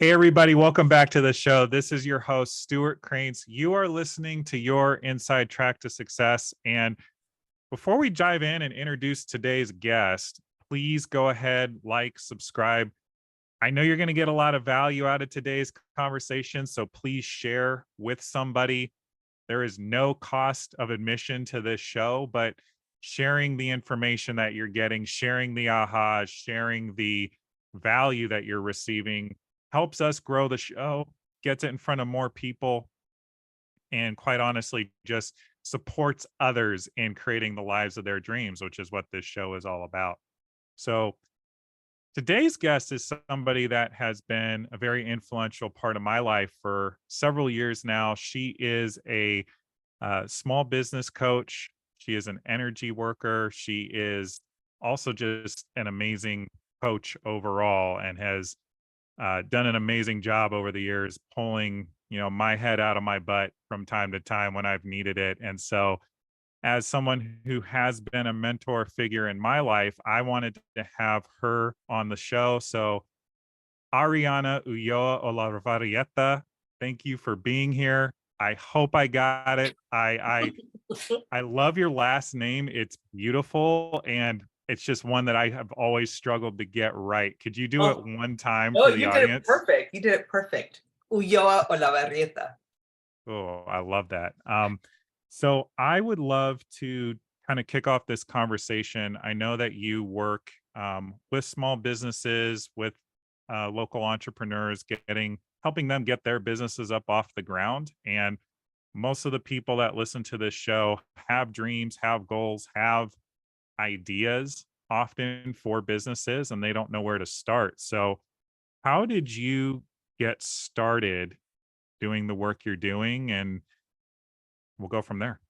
Hey, everybody, welcome back to the show. This is your host, Stuart Cranes. You are listening to your Inside Track to Success. And before we dive in and introduce today's guest, please go ahead, like, subscribe. I know you're going to get a lot of value out of today's conversation, so please share with somebody. There is no cost of admission to this show, but sharing the information that you're getting, sharing the ahas, sharing the value that you're receiving helps us grow the show, gets it in front of more people, and quite honestly, just supports others in creating the lives of their dreams, which is what this show is all about. So, today's guest is somebody that has been a very influential part of my life for several years now. She is a small business coach. She is an energy worker. She is also just an amazing coach overall and has done an amazing job over the years pulling my head out of my butt from time to time when I've needed it. And so as someone who has been a mentor figure in my life, I wanted to have her on the show. So Ariana Ulloa-Olavarrieta, thank you for being here. I hope I got it. I love your last name. It's beautiful, and it's just one that I have always struggled to get right. Could you do it Oh, one time oh, for the you did it audience? perfect. You did it perfect. Ulloa-Olavarrieta. Oh, I love that. So I would love to kind of kick off this conversation. I know that you work with small businesses, with local entrepreneurs, helping them get their businesses up off the ground. And most of the people that listen to this show have dreams, have goals, have ideas often for businesses, and they don't know where to start. So, how did you get started doing the work you're doing? And we'll go from there.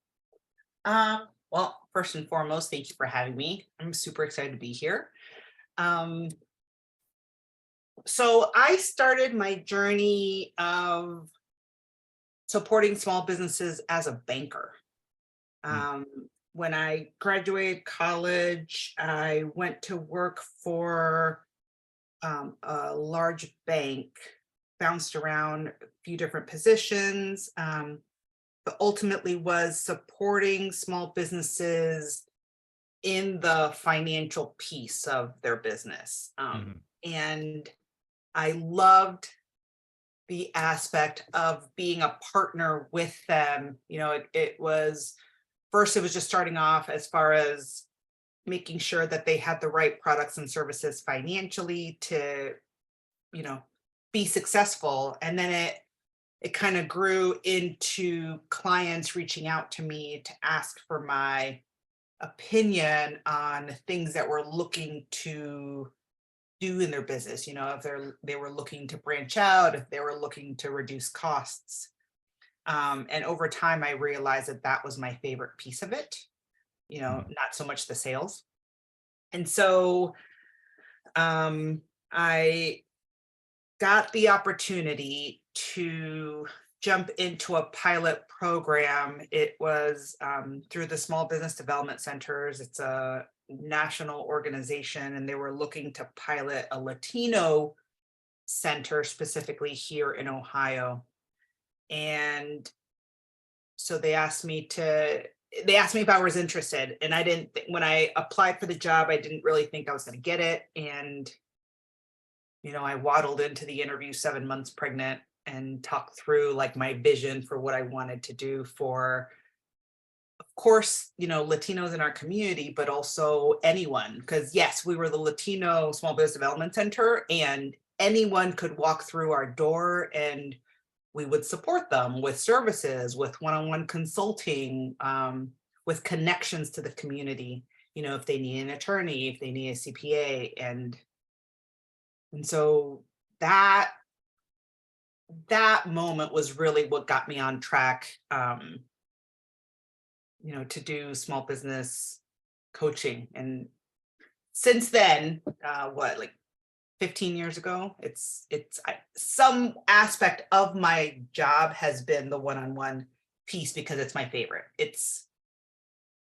Well, first and foremost, thank you for having me. I'm super excited to be here. Um, so I started my journey of supporting small businesses as a banker. Mm, Um, when I graduated college, I went to work for a large bank, bounced around a few different positions. But ultimately was supporting small businesses in the financial piece of their business. mhm, And I loved the aspect of being a partner with them. It was first, it was just starting off as far as making sure that they had the right products and services financially to, you know, be successful. And then it kind of grew into clients reaching out to me to ask for my opinion on things that we're looking to do in their business. If they were looking to branch out, if they were looking to reduce costs. And over time, I realized that that was my favorite piece of it. mhm, Not so much the sales. And so I got the opportunity to jump into a pilot program. It was through the Small Business Development Centers. It's a national organization, and they were looking to pilot a Latino center specifically here in Ohio. And so they asked me if I was interested, and I didn't. When I applied for the job, I didn't really think I was going to get it, and I waddled into the interview 7 months pregnant and talked through like my vision for what I wanted to do for, of course, Latinos in our community, but also anyone. Because yes, we were the Latino Small Business Development Center, and anyone could walk through our door and we would support them with services, with one-on-one consulting, with connections to the community. If they need an attorney, if they need a CPA, and so that moment was really what got me on track, to do small business coaching. And since then, like 15 years ago, some aspect of my job has been the one-on-one piece because it's my favorite. It's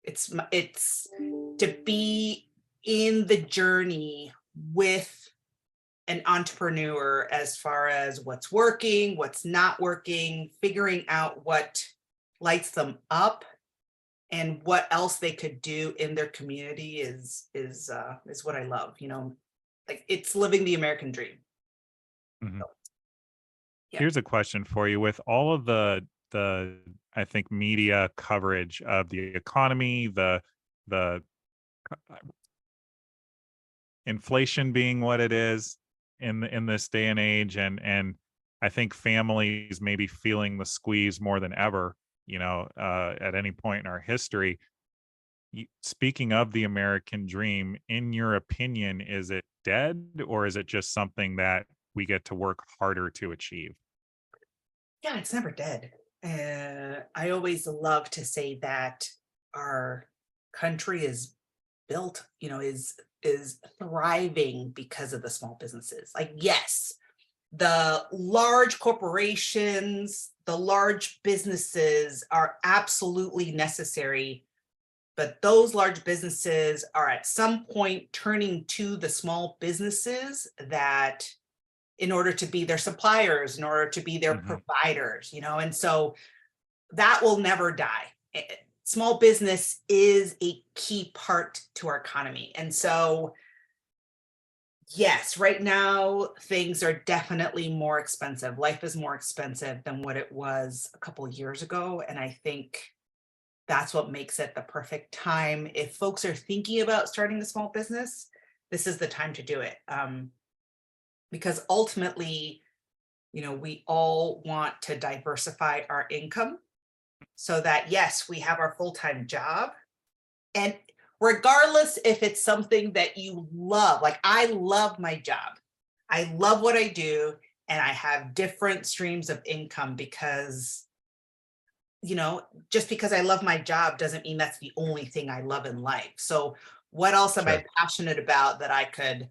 to be in the journey with an entrepreneur as far as what's working, what's not working, figuring out what lights them up and what else they could do in their community is what I love, like it's living the American dream. Mhm. Yeah. Here's a question for you. With all of the I think media coverage of the economy, the inflation being what it is in this day and age, and I think families may be feeling the squeeze more than ever, at any point in our history. Speaking of the American dream, in your opinion, is it dead or is it just something that we get to work harder to achieve? Yeah, it's never dead. I always love to say that our country is built, is thriving because of the small businesses. Like, yes, the large corporations, the large businesses are absolutely necessary, but those large businesses are at some point turning to the small businesses that in order to be their suppliers, in order to be their Mhm. providers, and so that will never die. Small business is a key part to our economy. And so, yes, right now things are definitely more expensive. Life is more expensive than what it was a couple of years ago. And I think that's what makes it the perfect time. If folks are thinking about starting a small business, this is the time to do it. Because ultimately, we all want to diversify our income so that, yes, we have our full-time job. And regardless if it's something that you love, like I love my job, I love what I do, and I have different streams of income because, just because I love my job doesn't mean that's the only thing I love in life. So, what else am I Sure. passionate about that I could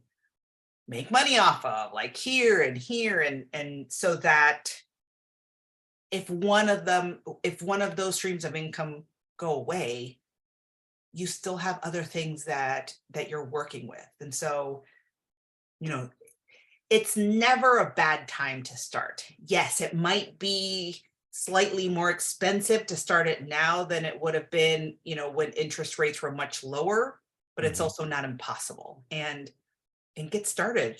make money off of, like here and here, and so that if one of those streams of income go away, you still have other things that you're working with. And so, you know, it's never a bad time to start. Yes, it might be slightly more expensive to start it now than it would have been, when interest rates were much lower, but it's Mhm. also not impossible. And get started,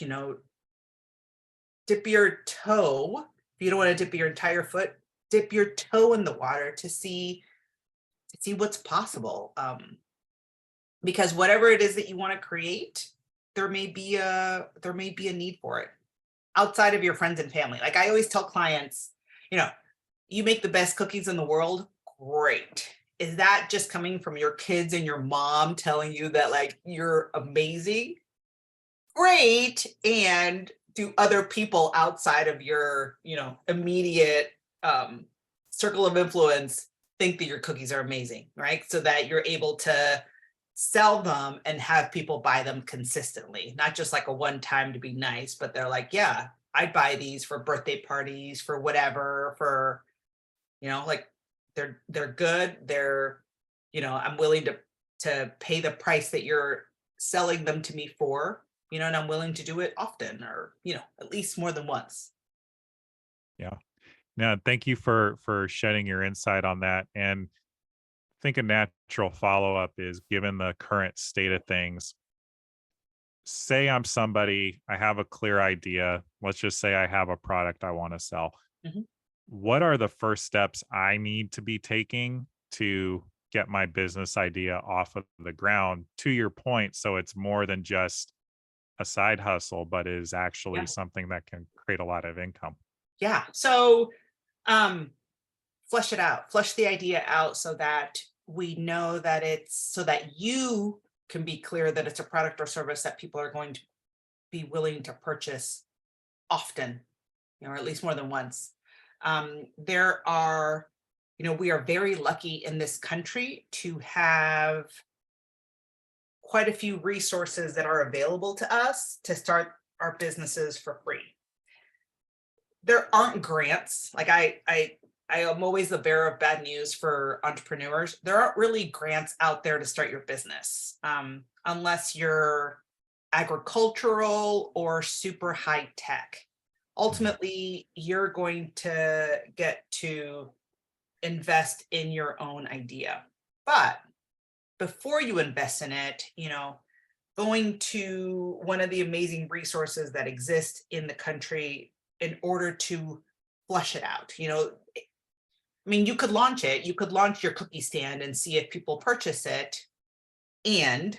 dip your toe. If you don't want to dip your entire foot, dip your toe in the water to see what's possible. Because whatever it is that you want to create, there may be a need for it outside of your friends and family. Like I always tell clients, you know, you make the best cookies in the world, great. Is that just coming from your kids and your mom telling you that like you're amazing? Great. And do other people outside of your, immediate um, circle of influence think that your cookies are amazing, right? So that you're able to sell them and have people buy them consistently, not just like a one time to be nice, but they're like, yeah, I'd buy these for birthday parties, for whatever, for, like they're good. I'm willing to pay the price that you're selling them to me for, and I'm willing to do it often or, at least more than once. Yeah. Now, thank you for shedding your insight on that. And I think a natural follow-up is, given the current state of things, say I'm somebody, I have a clear idea. Let's just say I have a product I want to sell. Mhm. What are the first steps I need to be taking to get my business idea off of the ground, to your point, so it's more than just a side hustle, but is actually Yeah. something that can create a lot of income? Yeah. So, um, flesh it out, flesh the idea out so that we know that so that you can be clear that it's a product or service that people are going to be willing to purchase often, or at least more than once. We are very lucky in this country to have quite a few resources that are available to us to start our businesses for free. There aren't grants. Like I am always the bearer of bad news for entrepreneurs. There aren't really grants out there to start your business, unless you're agricultural or super high tech. Ultimately, you're going to get to invest in your own idea. But before you invest in it, going to one of the amazing resources that exist in the country in order to flush it out. I mean, you could launch it, you could launch your cookie stand and see if people purchase it. And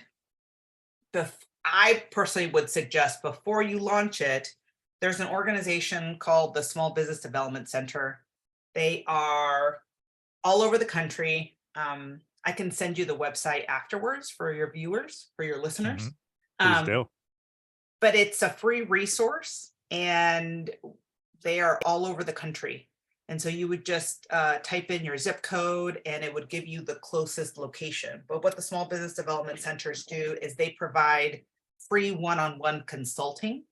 I personally would suggest before you launch it, there's an organization called the Small Business Development Center. They are all over the country. I can send you the website afterwards for your viewers, for your listeners. Please do. But it's a free resource and they are all over the country. And so you would just type in your zip code and it would give you the closest location. But what the small business development centers do is they provide free one-on-one consulting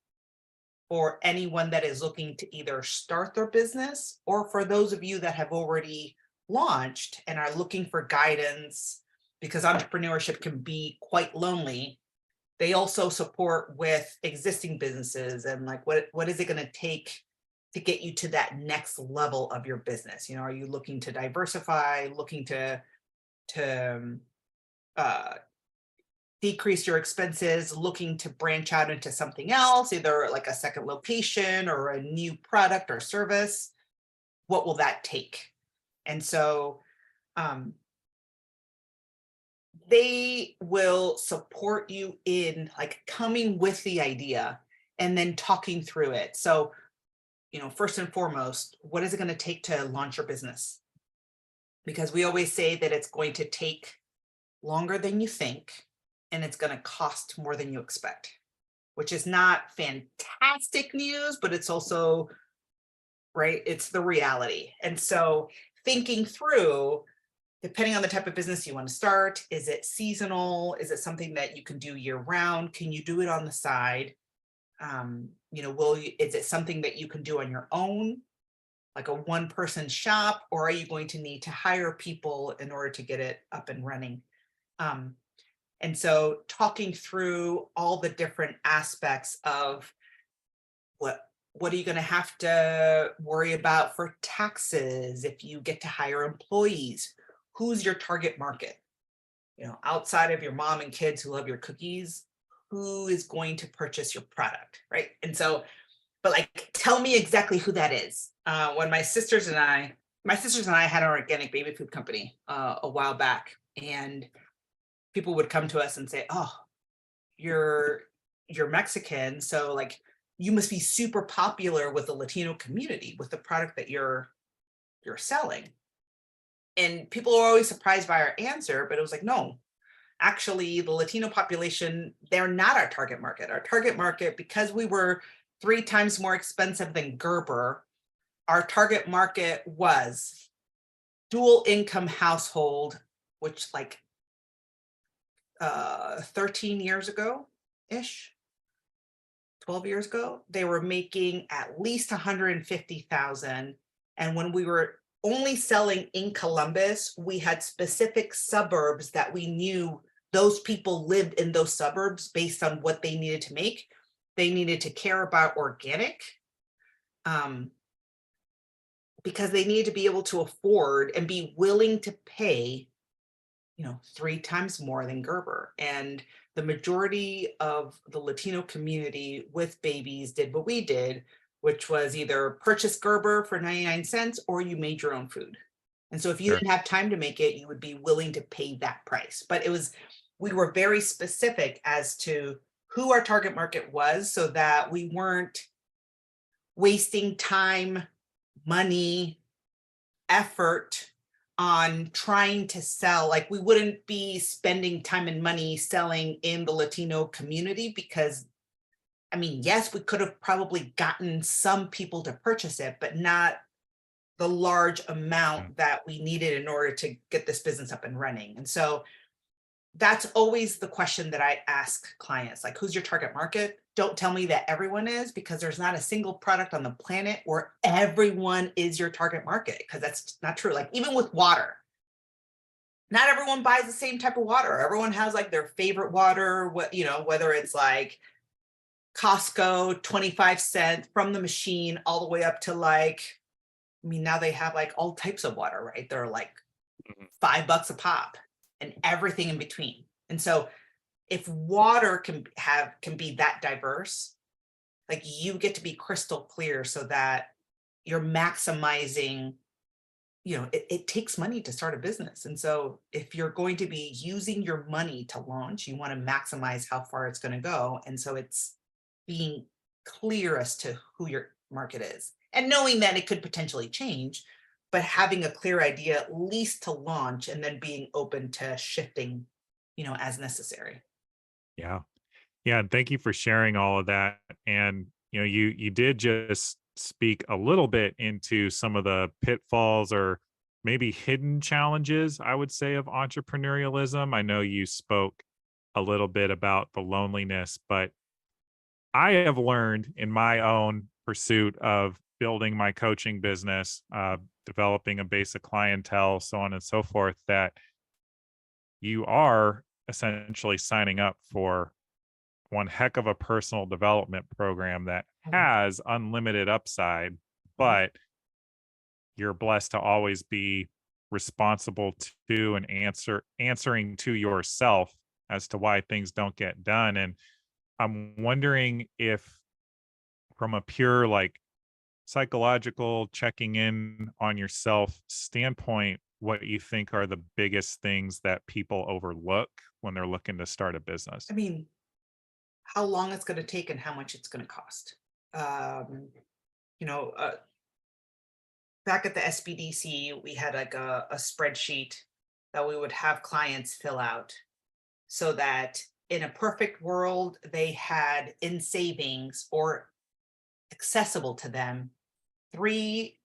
for anyone that is looking to either start their business or for those of you that have already launched and are looking for guidance, because entrepreneurship can be quite lonely. They also support with existing businesses and like what is it going to take to get you to that next level of your business? Are you looking to diversify, looking to decrease your expenses, looking to branch out into something else, either like a second location or a new product or service? What will that take? And so they will support you in like coming with the idea and then talking through it. So, first and foremost, what is it going to take to launch your business? Because we always say that it's going to take longer than you think, and it's going to cost more than you expect, which is not fantastic news, but it's also, right, it's the reality. And so thinking through, depending on the type of business you want to start, is it seasonal? Is it something that you can do year round? Can you do it on the side? Is it something that you can do on your own, like a one-person shop, or are you going to need to hire people in order to get it up and running? And so talking through all the different aspects of what are you going to have to worry about for taxes if you get to hire employees? Who's your target market? Outside of your mom and kids who love your cookies, who is going to purchase your product, right? And so, but like, tell me exactly who that is. When my sisters and I had an organic baby food company a while back, and people would come to us and say, "Oh, you're Mexican, so like you must be super popular with the Latino community with the product that you're selling." And people are always surprised by our answer, but it was like, no, actually the Latino population, they're not our target market. Our target market, because we were 3 times more expensive than Gerber, our target market was dual income household, which like 13 years ago ish, 12 years ago, they were making at least 150,000. And when we were only selling in Columbus, we had specific suburbs that we knew those people lived in those suburbs based on what they needed to make. They needed to care about organic because they needed to be able to afford and be willing to pay 3 times more than Gerber. And the majority of the Latino community with babies did what we did, which was either purchase Gerber for 99 cents or you made your own food. And so if you didn't have time to make it, you would be willing to pay that price. But we were very specific as to who our target market was so that we weren't wasting time, money, effort on trying to sell. Like we wouldn't be spending time and money selling in the Latino community because yes, we could have probably gotten some people to purchase it, but not the large amount that we needed in order to get this business up and running. And so that's always the question that I ask clients, like, who's your target market? Don't tell me that everyone is, because there's not a single product on the planet where everyone is your target market, because that's not true. Like even with water, not everyone buys the same type of water. Everyone has like their favorite water, whether it's like Costco, 25 cents from the machine all the way up to like, I mean, now they have like all types of water, right? They're like Mhm. $5 a pop and everything in between. And so if water can be that diverse, like you get to be crystal clear so that you're maximizing, it takes money to start a business. And so if you're going to be using your money to launch, you want to maximize how far it's going to go. And so it's being clear as to who your market is and knowing that it could potentially change, but having a clear idea at least to launch and then being open to shifting, as necessary. Yeah. Yeah, and thank you for sharing all of that. And you did just speak a little bit into some of the pitfalls or maybe hidden challenges, I would say, of entrepreneurialism. I know you spoke a little bit about the loneliness, but I have learned in my own pursuit of building my coaching business, developing a base of clientele, so on and so forth, that you are essentially signing up for one heck of a personal development program that Mhm, has unlimited upside, mhm. but you're blessed to always be responsible to and answering to yourself as to why things don't get done. And I'm wondering if from a pure like psychological checking in on yourself standpoint, what you think are the biggest things that people overlook when they're looking to start a I business? mean, how long it's going to take and how much it's going to cost. Um, you know, uh, Back at the SBDC, we had like a spreadsheet that we would have clients fill out so that in a perfect world, they had in savings or accessible to them 3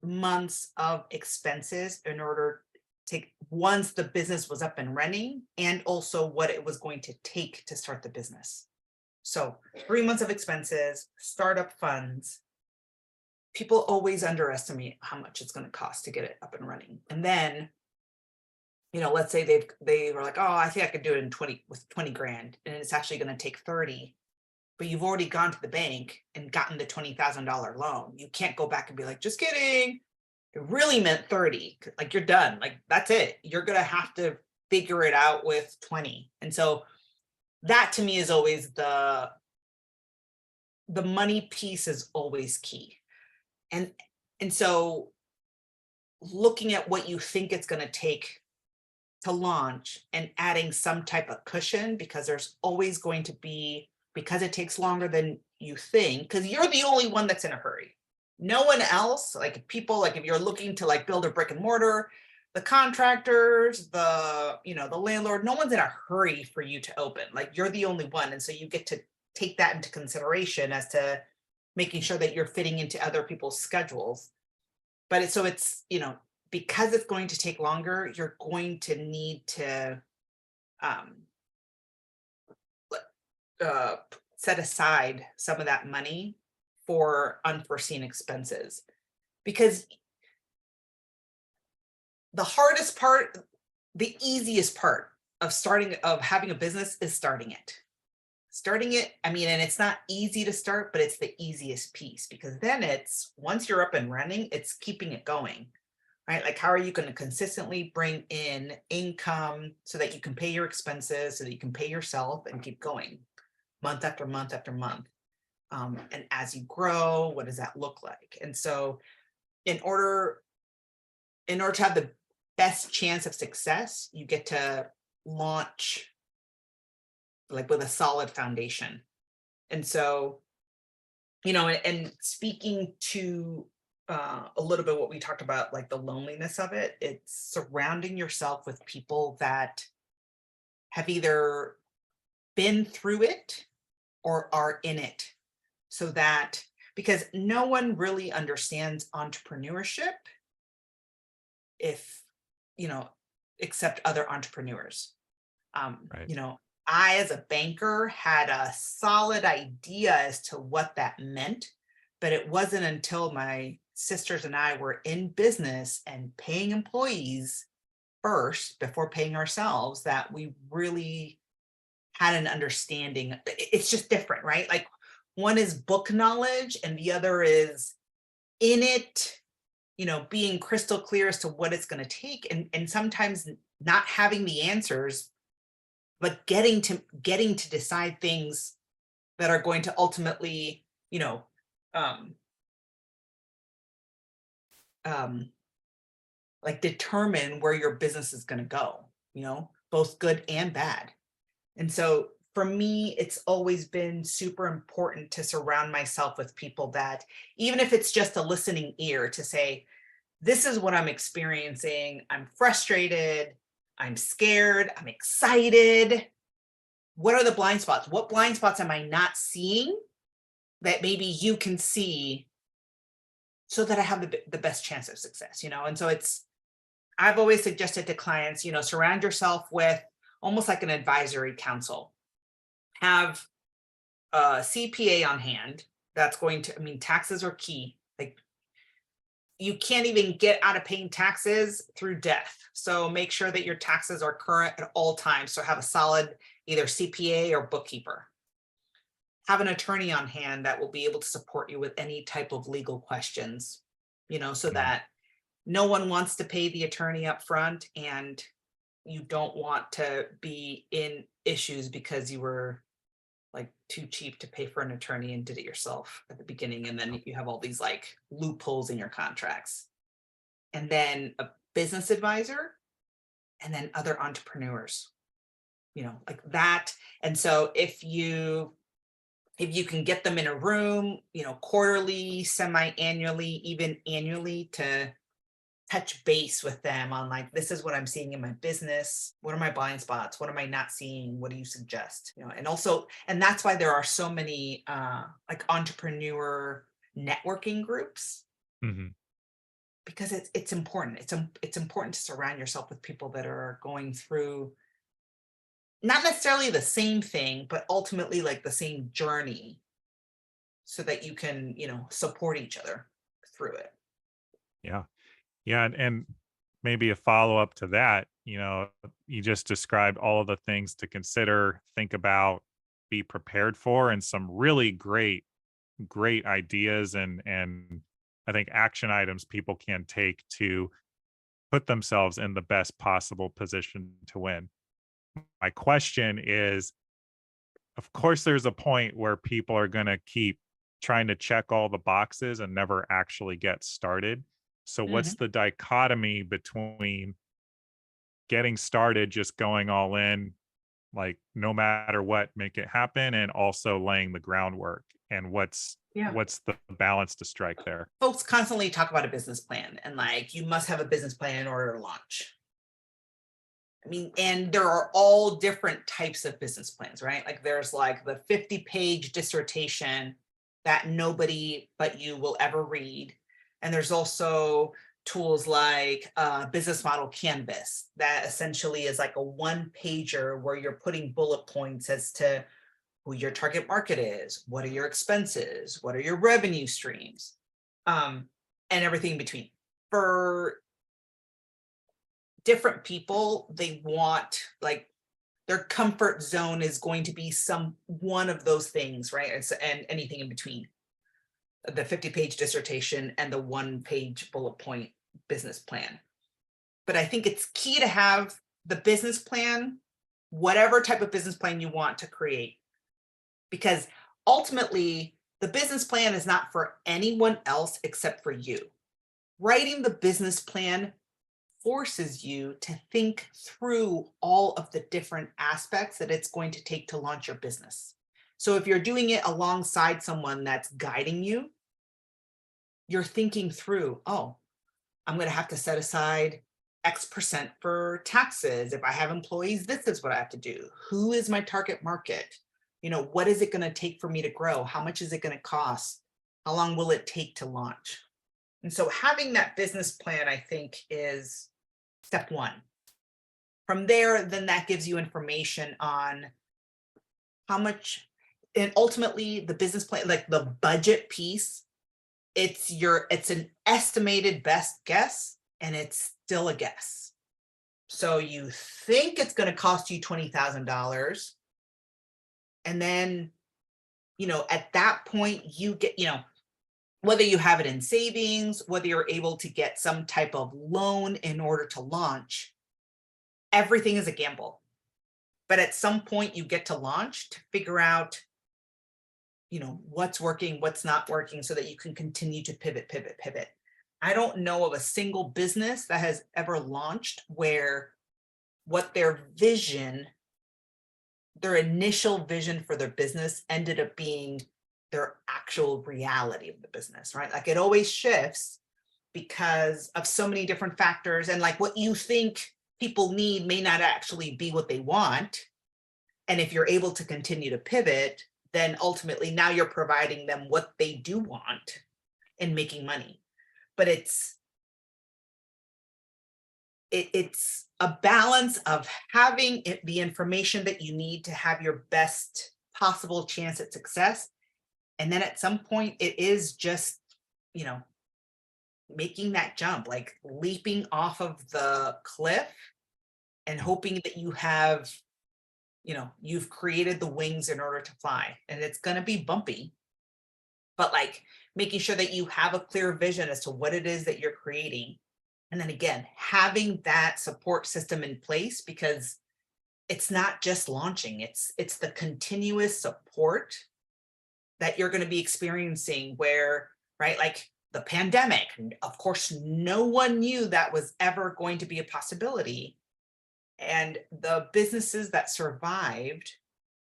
months of expenses in order to once the business was up and running, and also what it was going to take to start the business. So 3 months of expenses, startup funds. People always underestimate how much it's going to cost to get it up and running. And then, let's say they were like, oh, I think I could do it in 20 grand, and it's actually going to take 30. But you've already gone to the bank and gotten the $20,000 loan. You can't go back and be like, just kidding. It really meant 30. Like you're done. Like that's it. You're gonna have to figure it out with 20. And so that to me is always the money piece is always key. And and so looking at what you think it's gonna take to launch and adding some type of cushion, because there's always going to be, because it takes longer than you think, because you're the only one that's in a hurry. No one else, like if people, like if you're looking to like build a brick and mortar, the contractors, the landlord, no one's in a hurry for you to open. Like you're the only one. And so you get to take that into consideration as to making sure that you're fitting into other people's schedules. But because it's going to take longer, you're going to need to um, set aside some of that money for unforeseen expenses. Because the hardest part, the easiest part of having a business is starting it. Starting it, I mean, and it's not easy to start, but it's the easiest piece, because then it's once you're up and running, it's keeping it going. Right? Like, how are you going to consistently bring in income so that you can pay your expenses, so that you can pay yourself and keep going month after month after month? And as you grow, what does that look like? And so, in order to have the best chance of success, you get to launch like with a solid foundation. And so, and speaking to a little bit what we talked about, like the loneliness of it, it's surrounding yourself with people that have either been through it or are in it. So that, because no one really understands entrepreneurship if, you know, except other entrepreneurs. Um, Right. you know, I, as a banker, had a solid idea as to what that meant, but it wasn't until my sisters and I were in business and paying employees first before paying ourselves that we really had an understanding. It's just different, right? Like one is book knowledge and the other is in it, being crystal clear as to what it's going to take, and sometimes not having the answers, but getting to decide things that are going to ultimately, um, um, like determine where your business is going to go, both good and bad. And so for me, it's always been super important to surround myself with people that, even if it's just a listening ear, to say, this is what I'm experiencing. I'm frustrated. I'm scared. I'm excited. What are the blind spots? What blind spots am I not seeing that maybe you can see, so that I have the best chance of success, And so I've always suggested to clients, surround yourself with almost like an advisory council. Have a CPA on hand that's going to, taxes are key. Like, you can't even get out of paying taxes through death. So make sure that your taxes are current at all times. So have a solid either CPA or bookkeeper. Have an attorney on hand that will be able to support you with any type of legal questions, so that no one wants to pay the attorney up front, and you don't want to be in issues because you were like too cheap to pay for an attorney and did it yourself at the beginning. And then you have all these like loopholes in your contracts. And then a business advisor, and then other entrepreneurs, like that. And so if you can get them in a room, quarterly, semi-annually, even annually, to touch base with them on like, this is what I'm seeing in my business. What are my blind spots? What am I not seeing? What do you suggest? And that's why there are so many like entrepreneur networking groups, Mhm. because it's important. It's important to surround yourself with people that are going through not necessarily the same thing, but ultimately like the same journey, so that you can, support each other through it. Yeah. Yeah, and maybe a follow-up to that, you just described all of the things to consider, think about, be prepared for, and some really great ideas and I think action items people can take to put themselves in the best possible position to win. My question is, of course, there's a point where people are going to keep trying to check all the boxes and never actually get started. So, what's Mhm. the dichotomy between getting started, just going all in, like no matter what, make it happen, and also laying the groundwork? And Yeah. what's the balance to strike there? Folks constantly talk about a business plan and like, you must have a business plan in order to launch. And there are all different types of business plans, right? Like, there's like the 50-page dissertation that nobody but you will ever read. And there's also tools like Business Model Canvas, that essentially is like a one-pager where you're putting bullet points as to who your target market is, what are your expenses, what are your revenue streams, and everything in between. For different people, they want like, their comfort zone is going to be some one of those things, right? And anything in between the 50-page dissertation and the one-page bullet point business plan. But I think it's key to have the business plan, whatever type of business plan you want to create, because ultimately the business plan is not for anyone else except for you. Writing the business plan forces you to think through all of the different aspects that it's going to take to launch your business. So if you're doing it alongside someone that's guiding you, you're thinking through, oh, I'm going to have to set aside X% for taxes. If I have employees, this is what I have to do. Who is my target market? What is it going to take for me to grow? How much is it going to cost? How long will it take to launch? And so having that business plan, I think, is step one. From there, then that gives you information on how much, and ultimately the business plan, like the budget piece, it's an estimated best guess, and it's still a guess. So you think it's going to cost you $20,000, and then at that point you get, whether you have it in savings, whether you're able to get some type of loan in order to launch, everything is a gamble. But at some point you get to launch to figure out, what's working, what's not working, so that you can continue to pivot, pivot, pivot. I don't know of a single business that has ever launched where what their initial vision for their business ended up being their actual reality of the business, right? Like it always shifts because of so many different factors. And like what you think people need may not actually be what they want. And if you're able to continue to pivot, then ultimately now you're providing them what they do want and making money. But it's a balance of having the information that you need to have your best possible chance at success. And then at some point it is just, making that jump, like leaping off of the cliff and hoping that you've created the wings in order to fly. And it's going to be bumpy, but like making sure that you have a clear vision as to what it is that you're creating. And then again, having that support system in place, because it's not just launching, it's the continuous support that you're going to be experiencing where, right, like the pandemic, of course, no one knew that was ever going to be a possibility. And the businesses that survived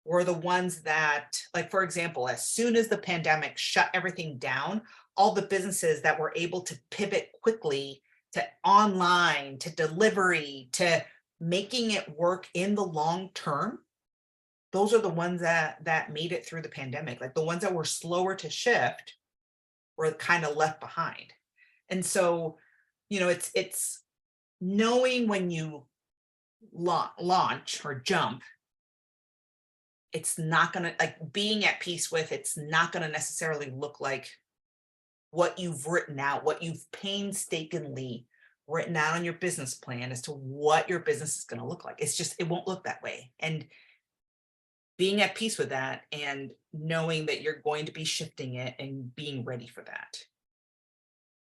were the ones that, like, for example, as soon as the pandemic shut everything down, all the businesses that were able to pivot quickly to online, to delivery, to making it work in the long term, those are the ones that made it through the pandemic. Like the ones that were slower to shift were kind of left behind. And so, it's knowing when you launch or jump, it's not going to, like, being at peace with it's not going to necessarily look like what you've written out, what you've painstakingly written out on your business plan as to what your business is going to look like. It won't look that way. And being at peace with that and knowing that you're going to be shifting it and being ready for that.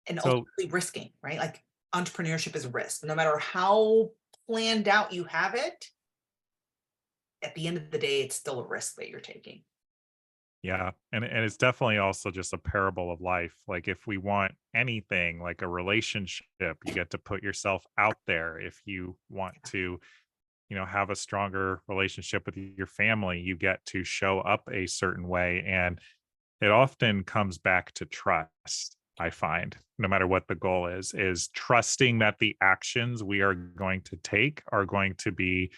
And So ultimately risking, right? Like entrepreneurship is a risk. No matter how planned out you have it, at the end of the day, it's still a risk that you're taking. yeah, and it's definitely also just a parable of life. Like if we want anything like a relationship, you get to put yourself out there. If you want to, have a stronger relationship with your family, you get to show up a certain way. And it often comes back to trust, I find, no matter what the goal is trusting that the actions we are going to take are going to be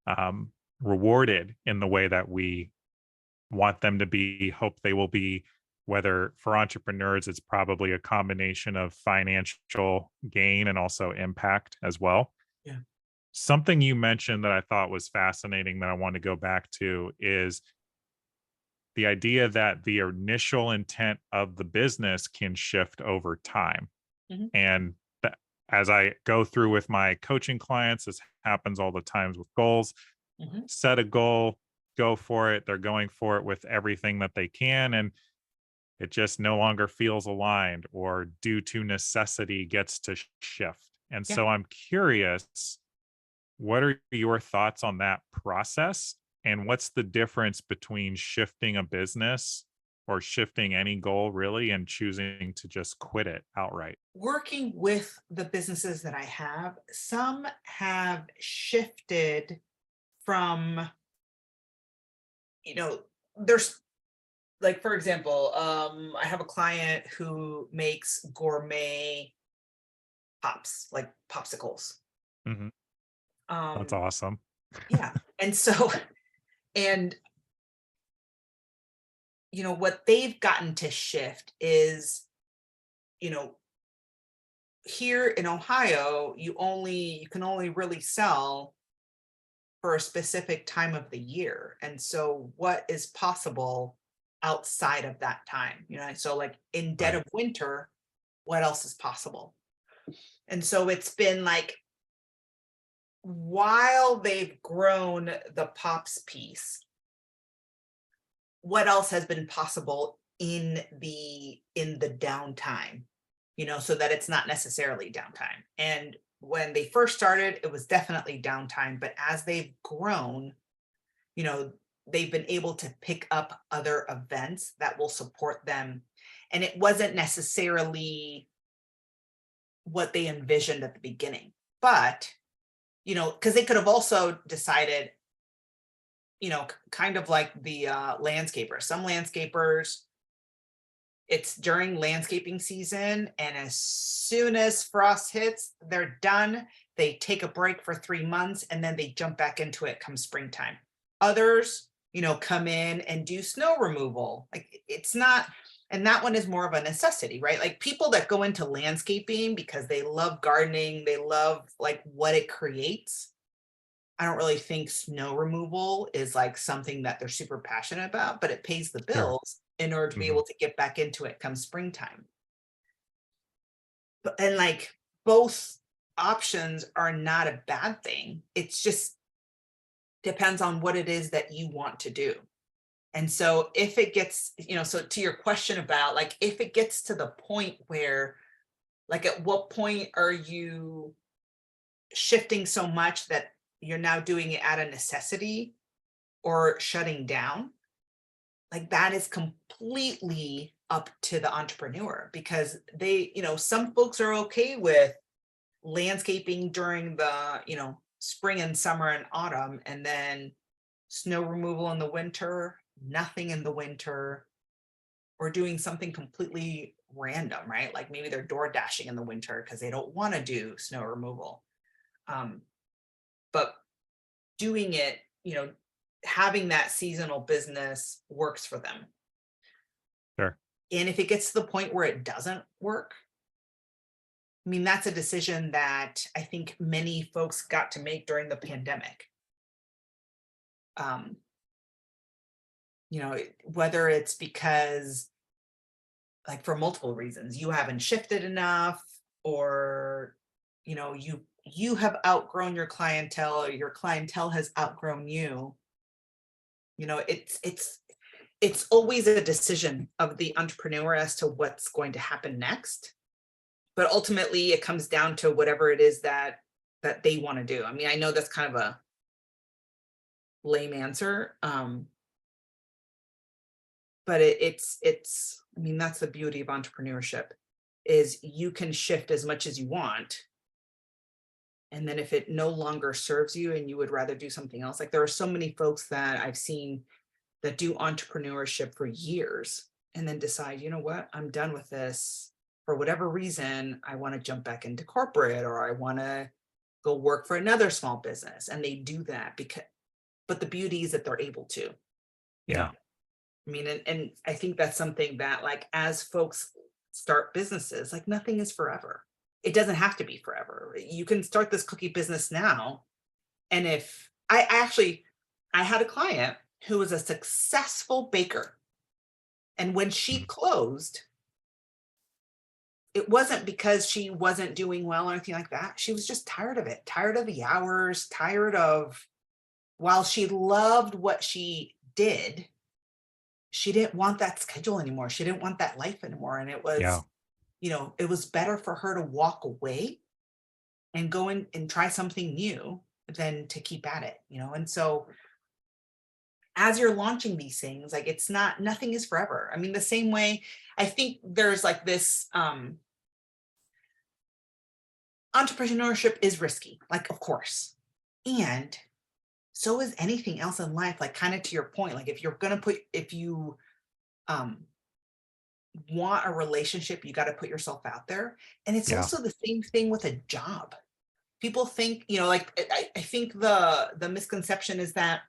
um, rewarded in the way that we want them to be, hope they will be. Whether for entrepreneurs, it's probably a combination of financial gain and also impact as well. Yeah. Something you mentioned that I thought was fascinating that I want to go back to is the idea that the initial intent of the business can shift over time. Mhm, And as I go through with my coaching clients, this happens all the times with goals. mhm. Set a goal, go for it. They're going for it with everything that they can. And it just no longer feels aligned or due to necessity gets to shift. And Yeah. so I'm curious, what are your thoughts on that process? And what's the difference between shifting a business or shifting any goal really and choosing to just quit it outright? Working with the businesses that I have, some have shifted from, you know, there's like, for example, I have a client who makes gourmet pops, like popsicles. Mhm. That's Um, awesome. yeah. And so, and what they've gotten to shift is, you know, here in Ohio, you can only really sell for a specific time of the year. And so what is possible outside of that time? So like in dead Right. of winter, what else is possible? And so it's been like while they've grown the pops piece, what else has been possible in the downtime, so that it's not necessarily downtime. And when they first started, it was definitely downtime, but as they've grown, you know, they've been able to pick up other events that will support them. And it wasn't necessarily what they envisioned at the beginning, but, because they could have also decided, kind of like the landscapers. Some landscapers, it's during landscaping season, and as soon as frost hits, they're done. They take a break for 3 months, and then they jump back into it come springtime. Others, come in and do snow removal. Like it's not, and that one is more of a necessity, right? Like people that go into landscaping because they love gardening, they love like what it creates. I don't really think snow removal is like something that they're super passionate about, but it pays the Sure. bills in order to be Mhm. able to get back into it come springtime. But and like both options are not a bad thing. It's just depends on what it is that you want to do. And so if it gets, so to your question about like if it gets to the point where like at what point are you shifting so much that you're now doing it out of necessity or shutting down? Like that is completely up to the entrepreneur because some folks are okay with landscaping during the, spring and summer and autumn, and then snow removal in the winter, nothing in the winter, or doing something completely random, right? Like maybe they're door dashing in the winter because they don't want to do snow removal. Um, but doing it, having that seasonal business works for them. Sure. And if it gets to the point where it doesn't work, I mean, that's a decision that I think many folks got to make during the pandemic. Um, whether it's because, like, for multiple reasons, you haven't shifted enough, or you have outgrown your clientele, or your clientele has outgrown you. It's always a decision of the entrepreneur as to what's going to happen next, but ultimately it comes down to whatever it is that they want to do. I mean, I know that's kind of a lame answer, but it's I mean, that's the beauty of entrepreneurship, is you can shift as much as you want, and then if it no longer serves you and you would rather do something else. Like there are so many folks that I've seen that do entrepreneurship for years and then decide, you know what, I'm done with this. For whatever reason, I want to jump back into corporate, or I want to go work for another small business. And they do that but the beauty is that they're able to, you know. Yeah. I mean, and I think that's something that, like, as folks start businesses, like nothing is forever. It doesn't have to be forever. You can start this cookie business now. And if I had a client who was a successful baker. And when she Mhm. closed, it wasn't because she wasn't doing well or anything like that. She was just tired of it, tired of the hours, tired of, while she loved what she did, she didn't want that schedule anymore. She didn't want that life anymore. And Yeah. it was better for her to walk away and go in and try something new than to keep at it, And so as you're launching these things, like nothing is forever. I mean, the same way, I think there's like this entrepreneurship is risky, like, of course. And so is anything else in life, like kind of to your point, like if you um want a relationship, you got to put yourself out there. And it's Yeah. also the same thing with a job. People think, like I think the misconception is that,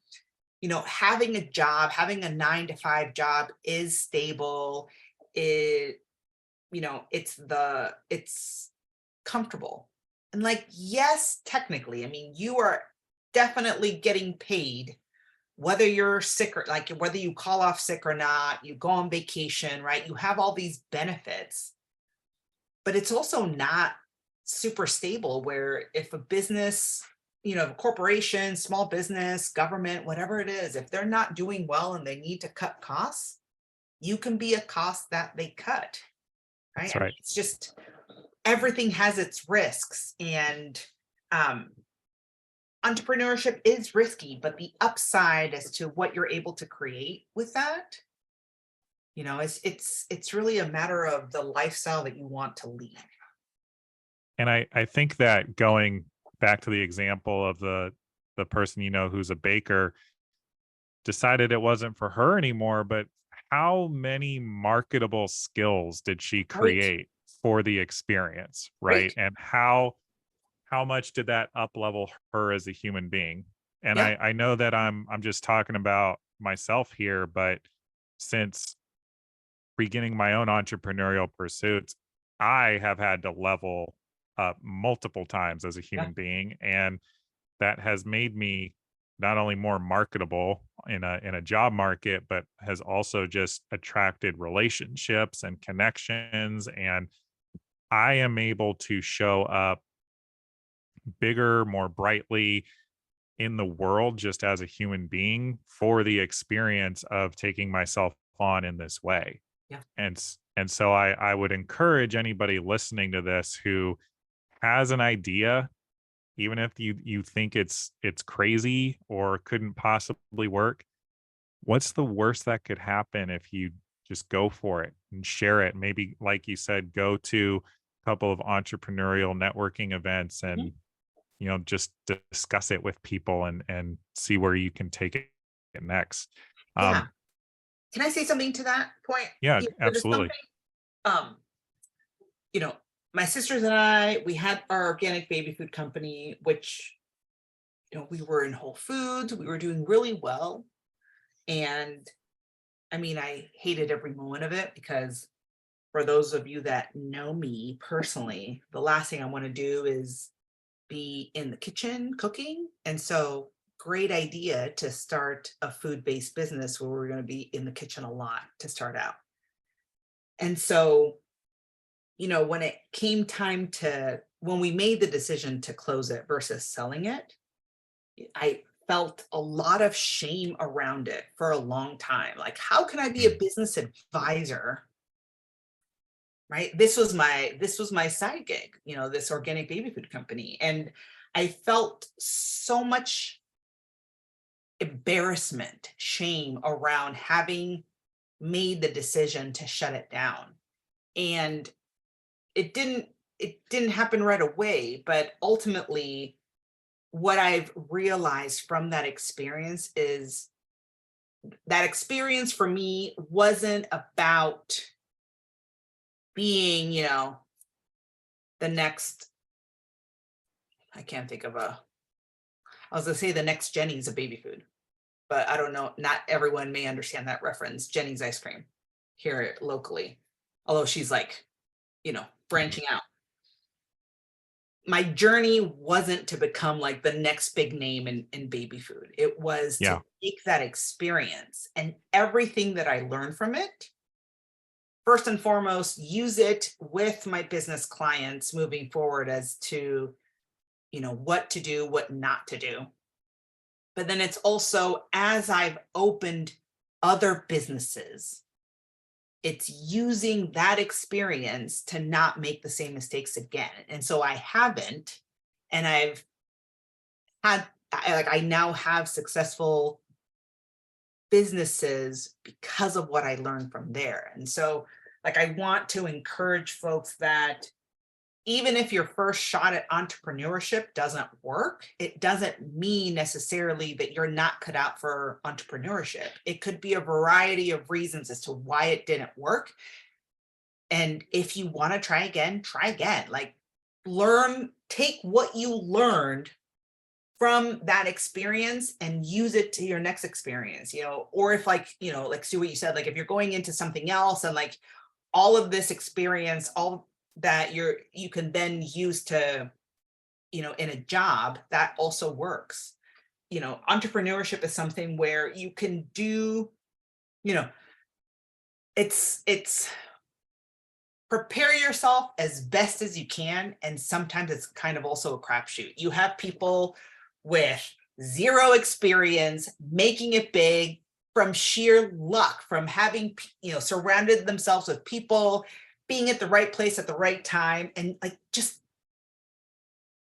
having a job, having a 9 to 5 job is stable. It, it's comfortable. And like, yes, technically, I mean, you are definitely getting paid whether you're sick or like whether you call off sick or not, you go on vacation, right? You have all these benefits, but it's also not super stable, where if a business corporation, small business, government, whatever it is, if they're not doing well and they need to cut costs, you can be a cost that they cut, right? That's I mean, right. it's just everything has its risks, and um, entrepreneurship is risky, but the upside as to what you're able to create with that, it's really a matter of the lifestyle that you want to lead. And I think that going back to the example of the person who's a baker decided it wasn't for her anymore, but how many marketable skills did she Right. create for the experience, Right. right? And how much did that up level her as a human being? And Yeah. I know that I'm just talking about myself here, but since beginning my own entrepreneurial pursuits, I have had to level up multiple times as a Yeah. human being, and that has made me not only more marketable in a job market, but has also just attracted relationships and connections. And I am able to show up bigger, more brightly in the world just as a human being for the experience of taking myself on in this way. Yeah. And so I would encourage anybody listening to this who has an idea, even if you think it's crazy or couldn't possibly work, what's the worst that could happen if you just go for it and share it? Maybe, like you said, go to a couple of entrepreneurial networking events Mhm. and just discuss it with people and see where you can take it next. Yeah. Um, Can I say something to that point? yeah, It is absolutely. something, um, you know, my sisters and I, we had our organic baby food company, which, we were in Whole Foods, we were doing really well. And I mean, I hated every moment of it because for those of you that know me personally, the last thing I want to do is be in the kitchen cooking. And so, great idea to start a food based business where we're going to be in the kitchen a lot to start out. And so, when it came time when we made the decision to close it versus selling it, I felt a lot of shame around it for a long time. Like, how can I be a Mm, business advisor? Right. This was my side gig, this organic baby food company. And I felt so much embarrassment, shame around having made the decision to shut it down. And it didn't happen right away, but ultimately what I've realized from that experience is that experience for me wasn't about being, the next, I can't think of I was gonna say the next Jenny's of baby food, but I don't know. Not everyone may understand that reference. Jenny's ice cream here locally, although she's like, mhm. branching out. My journey wasn't to become like the next big name in baby food. It was to Yeah. take that experience and everything that I learned from it, first and foremost, use it with my business clients moving forward as to, what to do, what not to do. But then it's also as I've opened other businesses, it's using that experience to not make the same mistakes again. And so I haven't, and I've had, I now have successful businesses because of what I learned from there. And so, like, I want to encourage folks that even if your first shot at entrepreneurship doesn't work, it doesn't mean necessarily that you're not cut out for entrepreneurship. It could be a variety of reasons as to why it didn't work. And if you want to try again, try again. Like, take what you learned from that experience and use it to your next experience, or if, like, like, see what you said, like if you're going into something else and like all of this experience, all that you can then use to, in a job that also works. Entrepreneurship is something where you can do, you know, it's prepare yourself as best as you can. And sometimes it's kind of also a crapshoot. You have people with zero experience, making it big from sheer luck, from having, surrounded themselves with people, being at the right place at the right time, and like just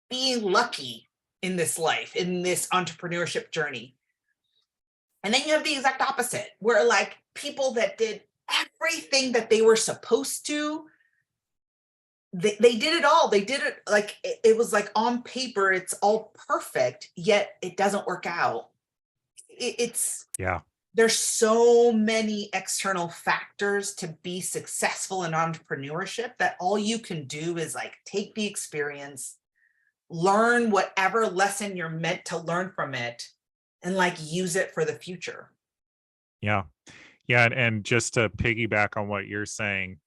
being lucky in this life, in this entrepreneurship journey. And then you have the exact opposite, where like people that did everything that they were supposed to, they did it all. They did it like it was like on paper, it's all perfect, yet it doesn't work out. It's Yeah. there's so many external factors to be successful in entrepreneurship that all you can do is like take the experience, learn whatever lesson you're meant to learn from it, and like use it for the future. Yeah. Yeah. And just to piggyback on what you're saying,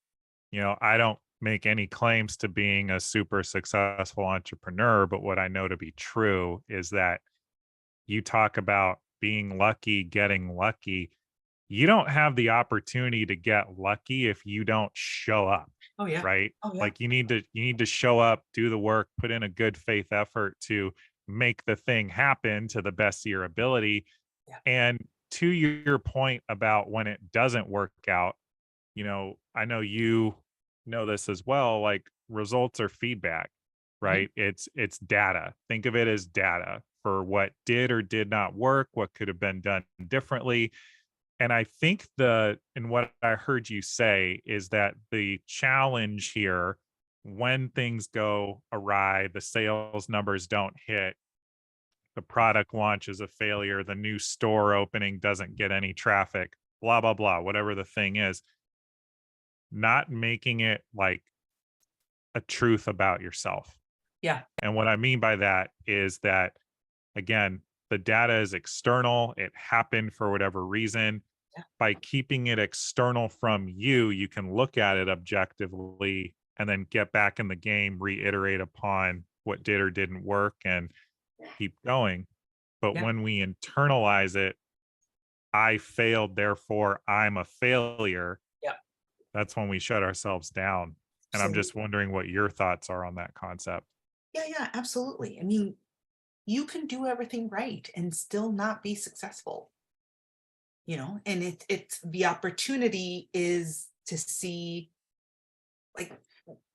I don't make any claims to being a super successful entrepreneur, but what I know to be true is that you talk about being lucky, getting lucky. You don't have the opportunity to get lucky if you don't show up, Oh yeah. right? Oh yeah. Like you need to show up, do the work, put in a good faith effort to make the thing happen to the best of your ability. Yeah. And to your point about when it doesn't work out, I know you know this as well, like results are feedback, Mhm. right? It's data. Think of it as data for what did or did not work, what could have been done differently. And I think and what I heard you say is that the challenge here, when things go awry, the sales numbers don't hit, the product launch is a failure, the new store opening doesn't get any traffic, blah, blah, blah, whatever the thing is, not making it like a truth about yourself. Yeah. And what I mean by that is that, again, the data is external, it happened for whatever reason. Yeah. By keeping it external from you, you can look at it objectively and then get back in the game, reiterate upon what did or didn't work, and keep going. But Yeah. when we internalize it, I failed, therefore I'm a failure, Yeah. that's when we shut ourselves down. And I'm just Absolutely. wondering what your thoughts are on that concept. Yeah, yeah, absolutely. I mean, you can do everything right and still not be successful, and it's the opportunity is to see, like,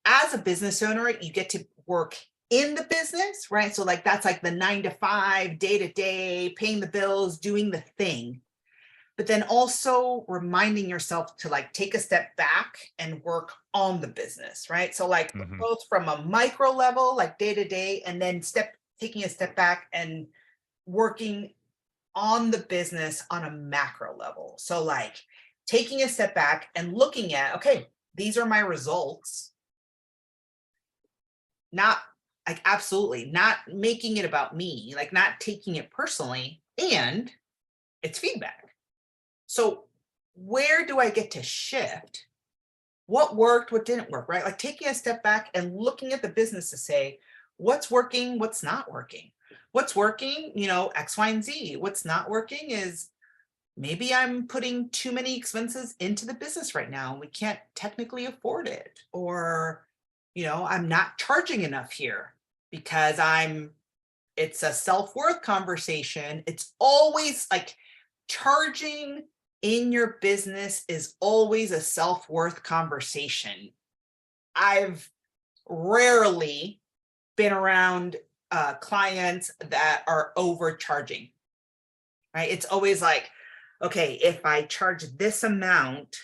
as a business owner, you get to work in the business, right? So like that's like the 9 to 5, day to day, paying the bills, doing the thing. But then also reminding yourself to like take a step back and work on the business, right? So like Mhm. both from a micro level, like day to day, and then taking a step back and working on the business on a macro level. So like taking a step back and looking at, okay, these are my results, not like absolutely not making it about me, like not taking it personally, and it's feedback. So where do I get to shift? What worked, what didn't work, right? Like taking a step back and looking at the business to say, what's working, what's not working. What's working, X, Y, and Z. What's not working is maybe I'm putting too many expenses into the business right now and we can't technically afford it. Or, I'm not charging enough here because it's a self-worth conversation. It's always like charging in your business is always a self-worth conversation. I've rarely been around clients that are overcharging, right? It's always like, okay, if I charge this amount,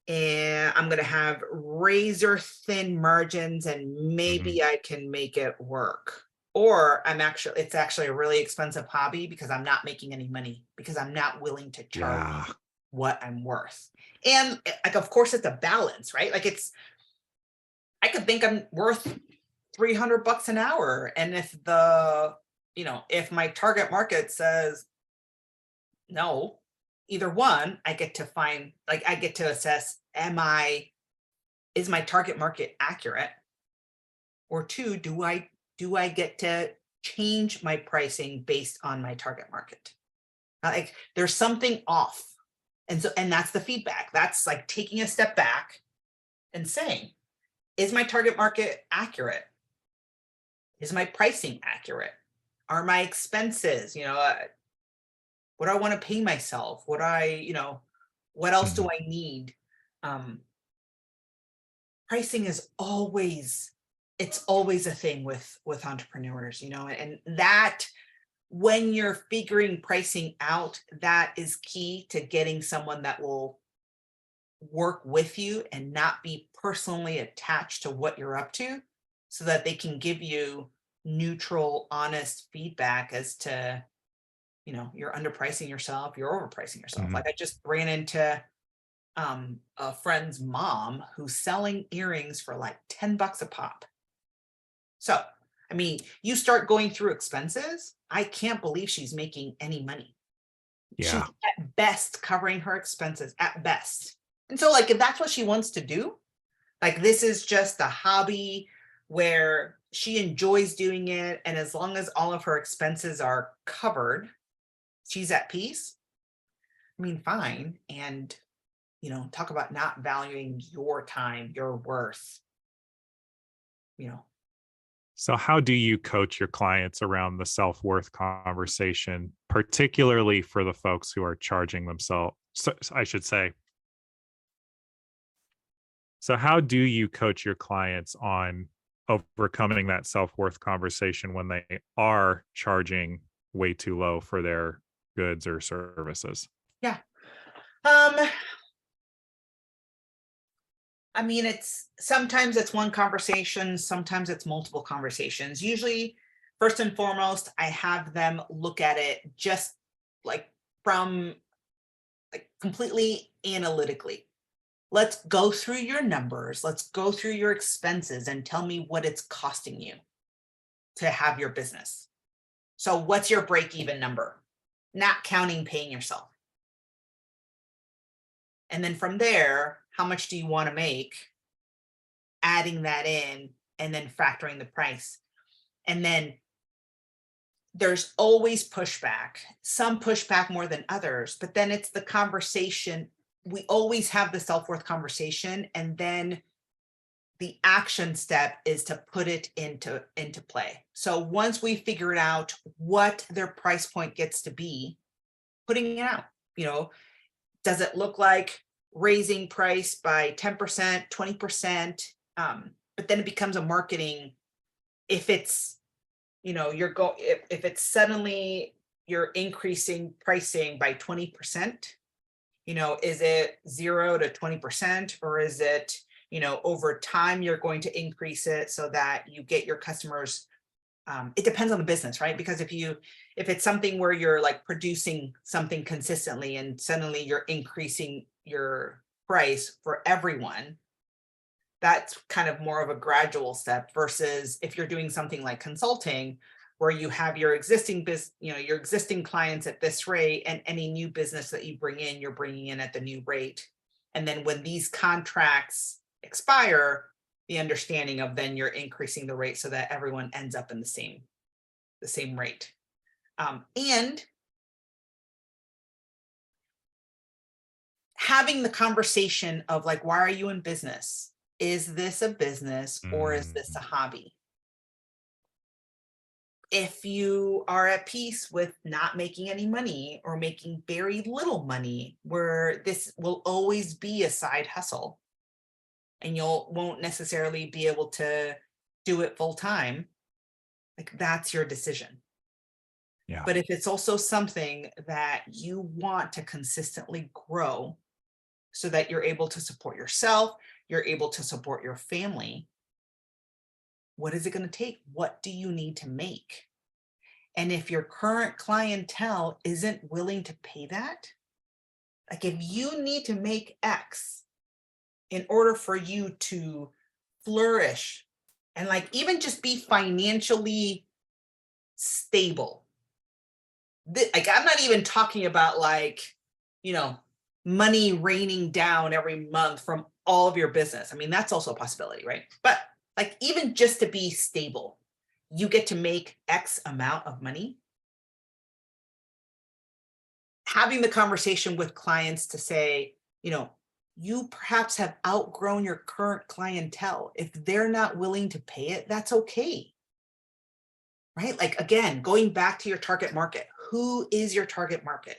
and I'm going to have razor thin margins and Mhm. maybe I can make it work. Or it's actually a really expensive hobby because I'm not making any money because I'm not willing to charge Yeah. what I'm worth. And like, of course, it's a balance, right? Like I could think I'm worth $300 an hour. And if my target market says no, either one, I get to I get to assess, is my target market accurate? Or two, do I get to change my pricing based on my target market? Like there's something off. And that's the feedback. That's like taking a step back and saying, is my target market accurate? Is my pricing accurate? are my expenses, what do I want to pay myself? What else do Mhm. I need? Um, Pricing is always, it's always a thing with entrepreneurs, and that when you're figuring pricing out, that is key to getting someone that will work with you and not be personally attached to what you're up to, so that they can give you neutral, honest feedback as to, you're underpricing yourself, you're overpricing yourself. Mhm. Like I just ran into a friend's mom who's selling earrings for like $10 a pop. So, I mean, you start going through expenses. I can't believe she's making any money. She's Yeah. at best covering her expenses at best. And so, like, if that's what she wants to do, like, this is just a hobby where she enjoys doing it. And as long as all of her expenses are covered, she's at peace. I mean, fine. And, talk about not valuing your time, your worth, you know. So, how do you coach your clients around the self worth conversation, particularly for the folks who are charging themselves? So, I should say, so how do you coach your clients on overcoming that self worth conversation when they are charging way too low for their goods or services? Yeah. Um, I mean, it's sometimes it's one conversation, sometimes it's multiple conversations. Usually, first and foremost, I have them look at it just like from like completely analytically. Let's go through your numbers, let's go through your expenses and tell me what it's costing you to have your business. So, what's your break even number? Not counting paying yourself. And then from there, how much do you want to make? Adding that in and then factoring the price. And then there's always pushback, some pushback more than others, but then it's the conversation. We always have the self worth conversation. And then the action step is to put it into play. So once we figure it out what their price point gets to be, putting it out, you know, does it look like raising price by 10%, 20%? But then it becomes a marketing. If it's, if it's suddenly you're increasing pricing by 20%, is it 0 to 20%, or is it, over time you're going to increase it so that you get your customers. It depends on the business, right? Because if it's something where you're like producing something consistently and suddenly you're increasing your price for everyone, that's kind of more of a gradual step versus if you're doing something like consulting where you have your existing business, your existing clients at this rate, and any new business that you bring in, you're bringing in at the new rate. And then when these contracts expire, the understanding of then you're increasing the rate so that everyone ends up in the same rate. And having the conversation of like, why are you in business? Is this a business or is this a Mm. hobby? If you are at peace with not making any money or making very little money, where this will always be a side hustle and you'll won't necessarily be able to do it full time, like that's your decision. Yeah. But if it's also something that you want to consistently grow so that you're able to support yourself, you're able to support your family, what is it going to take? What do you need to make? And if your current clientele isn't willing to pay that, like if you need to make X in order for you to flourish and like even just be financially stable, like I'm not even talking about like, you know, money raining down every month from all of your business. I mean, that's also a possibility, right? But like even just to be stable, you get to make X amount of money. Having the conversation with clients to say, you perhaps have outgrown your current clientele. If they're not willing to pay it, that's okay. right? Like, again, going back to your target market, who is your target market?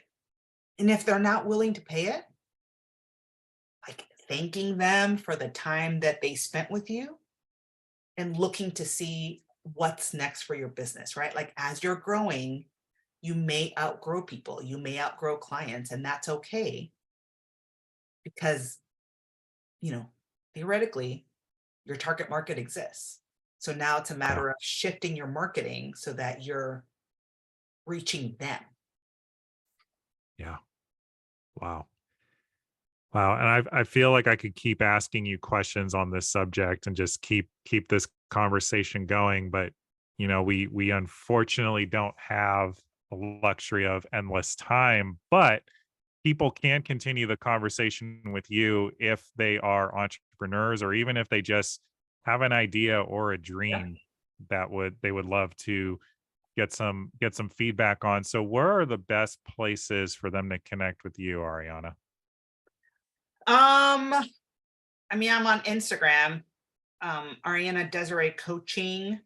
And if they're not willing to pay it, like thanking them for the time that they spent with you and looking to see what's next for your business, right? Like as you're growing, you may outgrow people, you may outgrow clients, and that's okay because, you know, theoretically, your target market exists. So now it's a Yeah. matter of shifting your marketing so that you're reaching them. Yeah. Wow. Wow. And I feel like I could keep asking you questions on this subject and just keep this conversation going. But we unfortunately don't have the luxury of endless time. But people can continue the conversation with you if they are entrepreneurs or even if they just have an idea or a Yeah. dream that they would love to get some feedback on. So where are the best places for them to connect with you, Ariana? Um, I mean, I'm on Instagram, Ariana Desiree Coaching.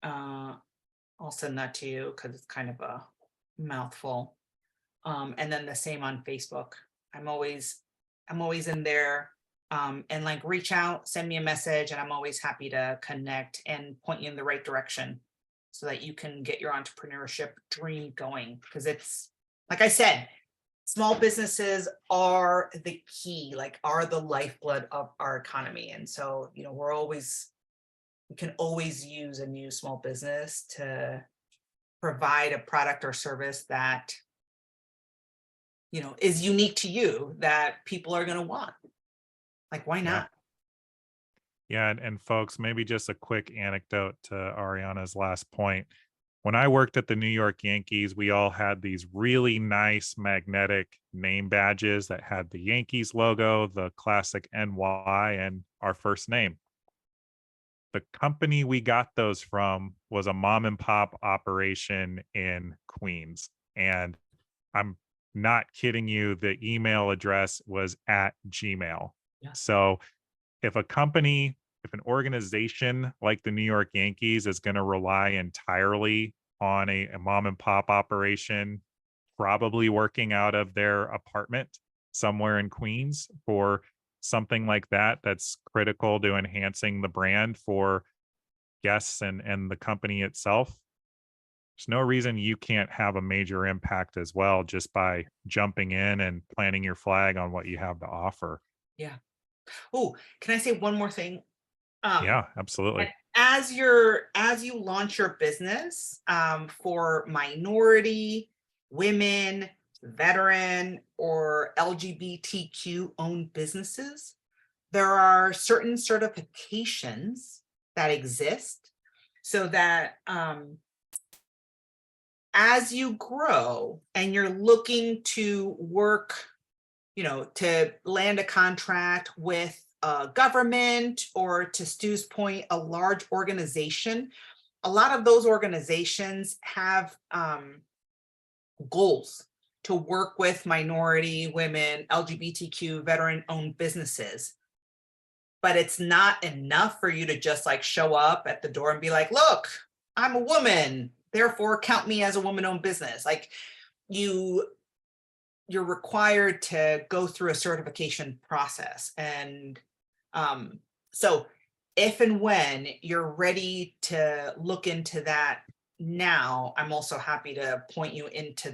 Uh, I'll send that to you because it's kind of a mouthful. And then the same on Facebook. I'm always I'm always in there. And like reach out, send me a message, and I'm always happy to connect and point you in the right direction so that you can get your entrepreneurship dream going. Because it's like I said, small businesses are the key, like are the lifeblood of our economy. And so, we can always use a new small business to provide a product or service that is unique to you that people are going to want. Like, why Yeah. not? Yeah, and folks, maybe just a quick anecdote to Ariana's last point. When I worked at the New York Yankees, we all had these really nice magnetic name badges that had the Yankees logo, the classic NY, and our first name. The company we got those from was a mom and pop operation in Queens. And I'm not kidding you, the email address was at Gmail. Yeah. So if an organization like the New York Yankees is going to rely entirely on a mom and pop operation, probably working out of their apartment somewhere in Queens for something like that, that's critical to enhancing the brand for guests and the company itself. There's no reason you can't have a major impact as well just by jumping in and planting your flag on what you have to offer. Yeah. Oh, can I say one more thing? Um, Yeah, absolutely. and as you launch your business, for minority, women, veteran, or LGBTQ owned businesses, there are certain certifications that exist so that as you grow and you're looking to work, to land a contract with a government or, to Stu's point, a large organization, a lot of those organizations have goals to work with minority, women, LGBTQ, veteran owned businesses. But it's not enough for you to just like show up at the door and be like, look, I'm a woman, therefore count me as a woman owned business. Like, you you're required to go through a certification process. And so if and when you're ready to look into that now, I'm also happy to point you into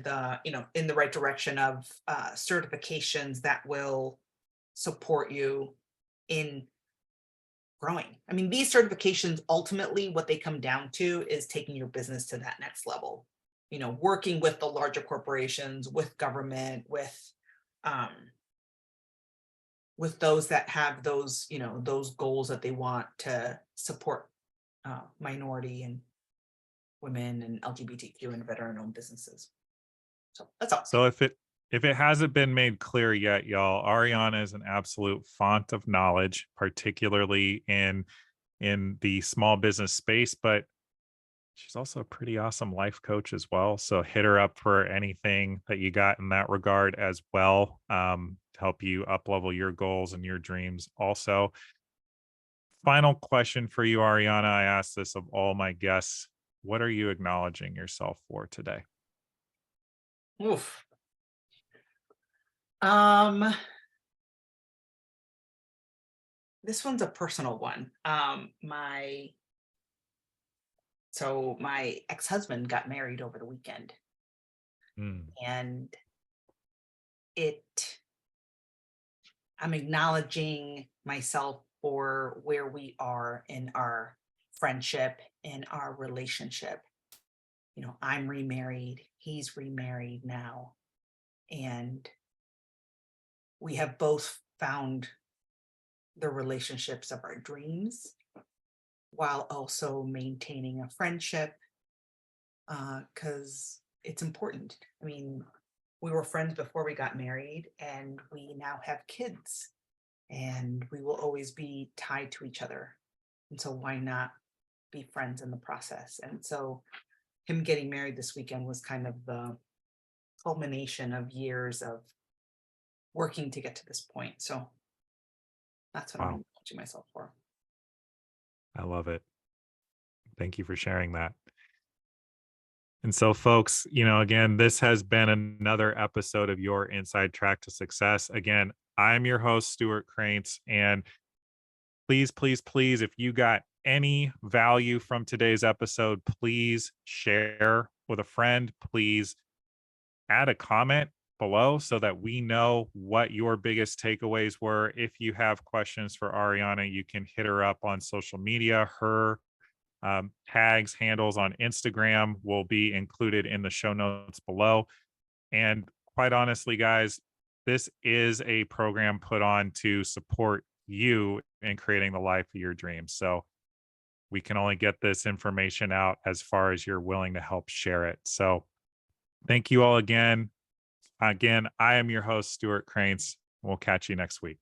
in the right direction of certifications that will support you in growing. I mean, these certifications, ultimately what they come down to is taking your business to that next level. Working with the larger corporations, with government, um with those that have those goals that they want to support minority and women and LGBTQ and veteran owned businesses. So that's all. So if it hasn't been made clear yet, y'all, Ariana is an absolute font of knowledge, particularly in the small business space, but she's also a pretty awesome life coach as well. So hit her up for anything that you got in that regard as well, to help you up level your goals and your dreams. Also, final question for you, Ariana. I ask this of all my guests. what are you acknowledging yourself for today? Oof. Um, this one's a personal one. My ex-husband got married over the weekend, Mm, and it I'm acknowledging myself for where we are in our friendship, in our relationship. I'm remarried, he's remarried now, and we have both found the relationships of our dreams while also maintaining a friendship, because it's important. I mean, we were friends before we got married, and we now have kids, and we will always be tied to each other. And so, why not be friends in the process? And so, him getting married this weekend was kind of the culmination of years of working to get to this point. So, that's what wow, I'm judging myself for. I love it. Thank you for sharing that. And so, folks, again, this has been another episode of Your Inside Track to Success. Again, I'm your host, Stuart Krantz. And please, please, please, if you got any value from today's episode, please share with a friend. Please add a comment below so that we know what your biggest takeaways were. If you have questions for Ariana, you can hit her up on social media. Her tags, handles on Instagram will be included in the show notes below. And quite honestly, guys, this is a program put on to support you in creating the life of your dreams. So we can only get this information out as far as you're willing to help share it. So thank you all again. Again, I am your host, Stuart Krantz. We'll catch you next week.